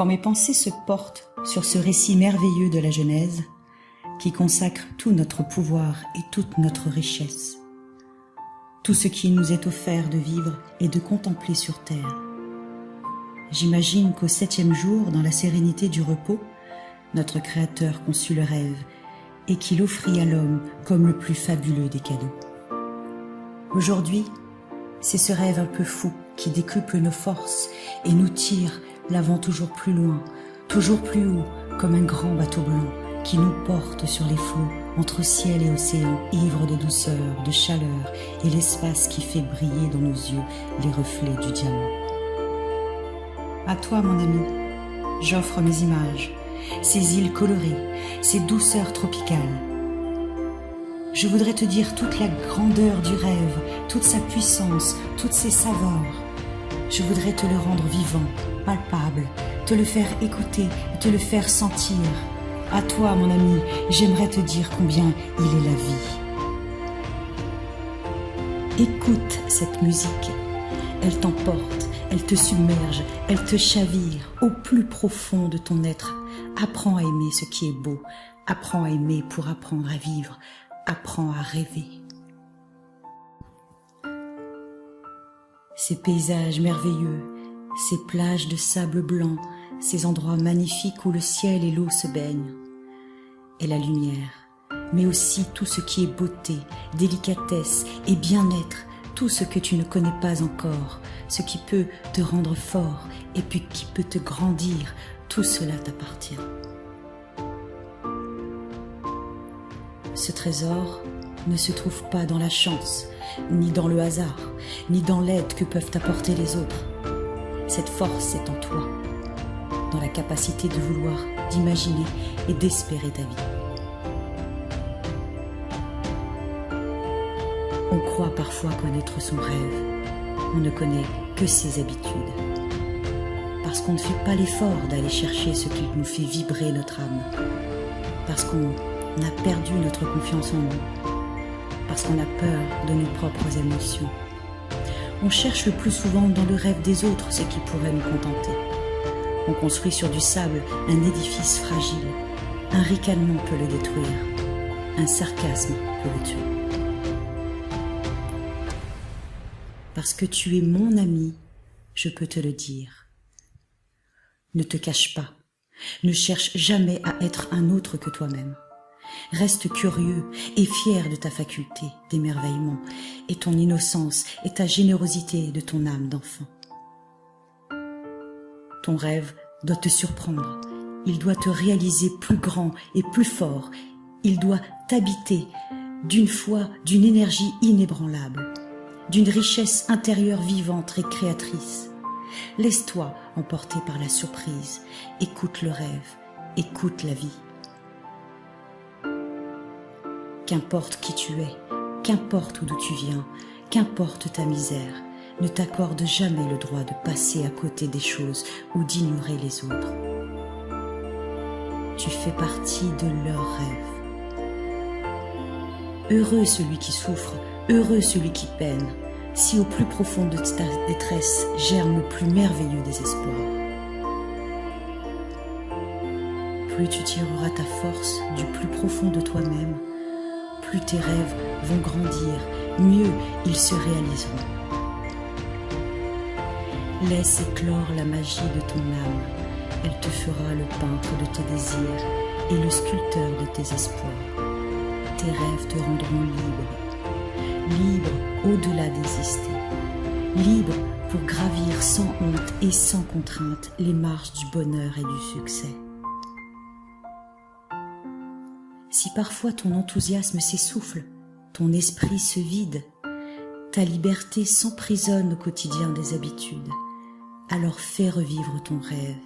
Quand mes pensées se portent sur ce récit merveilleux de la Genèse, qui consacre tout notre pouvoir et toute notre richesse, tout ce qui nous est offert de vivre et de contempler sur terre, j'imagine qu'au 7e jour, dans la sérénité du repos, notre Créateur conçut le rêve et qu'il offrit à l'homme comme le plus fabuleux des cadeaux. Aujourd'hui, c'est ce rêve un peu fou qui décuple nos forces et nous tire l'avant toujours plus loin, toujours plus haut, comme un grand bateau blanc qui nous porte sur les flots, entre ciel et océan, ivre de douceur, de chaleur et l'espace qui fait briller dans nos yeux les reflets du diamant. À toi, mon ami, j'offre mes images, ces îles colorées, ces douceurs tropicales. Je voudrais te dire toute la grandeur du rêve, toute sa puissance, toutes ses saveurs. Je voudrais te le rendre vivant, palpable, te le faire écouter, te le faire sentir. À toi, mon ami, j'aimerais te dire combien il est la vie. Écoute cette musique. Elle t'emporte, elle te submerge, elle te chavire au plus profond de ton être. Apprends à aimer ce qui est beau. Apprends à aimer pour apprendre à vivre. Apprends à rêver. Ces paysages merveilleux, ces plages de sable blanc, ces endroits magnifiques où le ciel et l'eau se baignent, et la lumière, mais aussi tout ce qui est beauté, délicatesse et bien-être, tout ce que tu ne connais pas encore, ce qui peut te rendre fort et puis qui peut te grandir, tout cela t'appartient. Ce trésor ne se trouve pas dans la chance, ni dans le hasard, ni dans l'aide que peuvent t'apporter les autres. Cette force est en toi, dans la capacité de vouloir, d'imaginer et d'espérer ta vie. On croit parfois connaître son rêve, on ne connaît que ses habitudes, parce qu'on ne fait pas l'effort d'aller chercher ce qui nous fait vibrer notre âme, parce qu'on a perdu notre confiance en nous, parce qu'on a peur de nos propres émotions. On cherche le plus souvent dans le rêve des autres ce qui pourrait nous contenter. On construit sur du sable un édifice fragile. Un ricanement peut le détruire. Un sarcasme peut le tuer. Parce que tu es mon ami, je peux te le dire. Ne te cache pas. Ne cherche jamais à être un autre que toi-même. Reste curieux et fier de ta faculté d'émerveillement et ton innocence et ta générosité de ton âme d'enfant. Ton rêve doit te surprendre, il doit te réaliser plus grand et plus fort, il doit t'habiter d'une foi, d'une énergie inébranlable, d'une richesse intérieure vivante et créatrice. Laisse-toi emporter par la surprise, écoute le rêve, écoute la vie. Qu'importe qui tu es, qu'importe d'où tu viens, qu'importe ta misère, ne t'accorde jamais le droit de passer à côté des choses ou d'ignorer les autres. Tu fais partie de leur rêve. Heureux celui qui souffre, heureux celui qui peine, si au plus profond de ta détresse germe le plus merveilleux des espoirs. Plus tu tireras ta force du plus profond de toi-même, plus tes rêves vont grandir, mieux ils se réaliseront. Laisse éclore la magie de ton âme, elle te fera le peintre de tes désirs et le sculpteur de tes espoirs. Tes rêves te rendront libre au-delà d'exister, libre pour gravir sans honte et sans contrainte les marches du bonheur et du succès. Si parfois ton enthousiasme s'essouffle, ton esprit se vide, ta liberté s'emprisonne au quotidien des habitudes, alors fais revivre ton rêve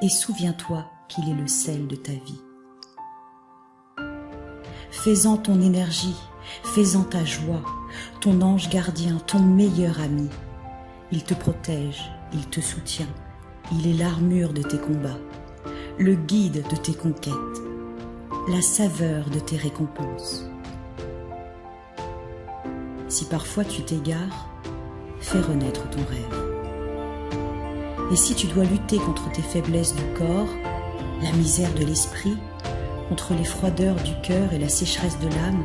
et souviens-toi qu'il est le sel de ta vie. Fais-en ton énergie, fais-en ta joie, ton ange gardien, ton meilleur ami. Il te protège, il te soutient, il est l'armure de tes combats, le guide de tes conquêtes, la saveur de tes récompenses. Si parfois tu t'égares, fais renaître ton rêve. Et si tu dois lutter contre tes faiblesses du corps, la misère de l'esprit, contre les froideurs du cœur et la sécheresse de l'âme,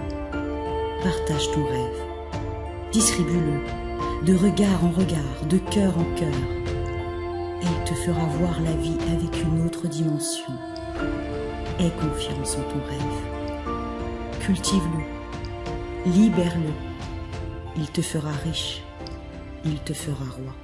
partage ton rêve, distribue-le, de regard en regard, de cœur en cœur, et il te fera voir la vie avec une autre dimension. Aie confiance en ton rêve, cultive-le, libère-le, il te fera riche, il te fera roi.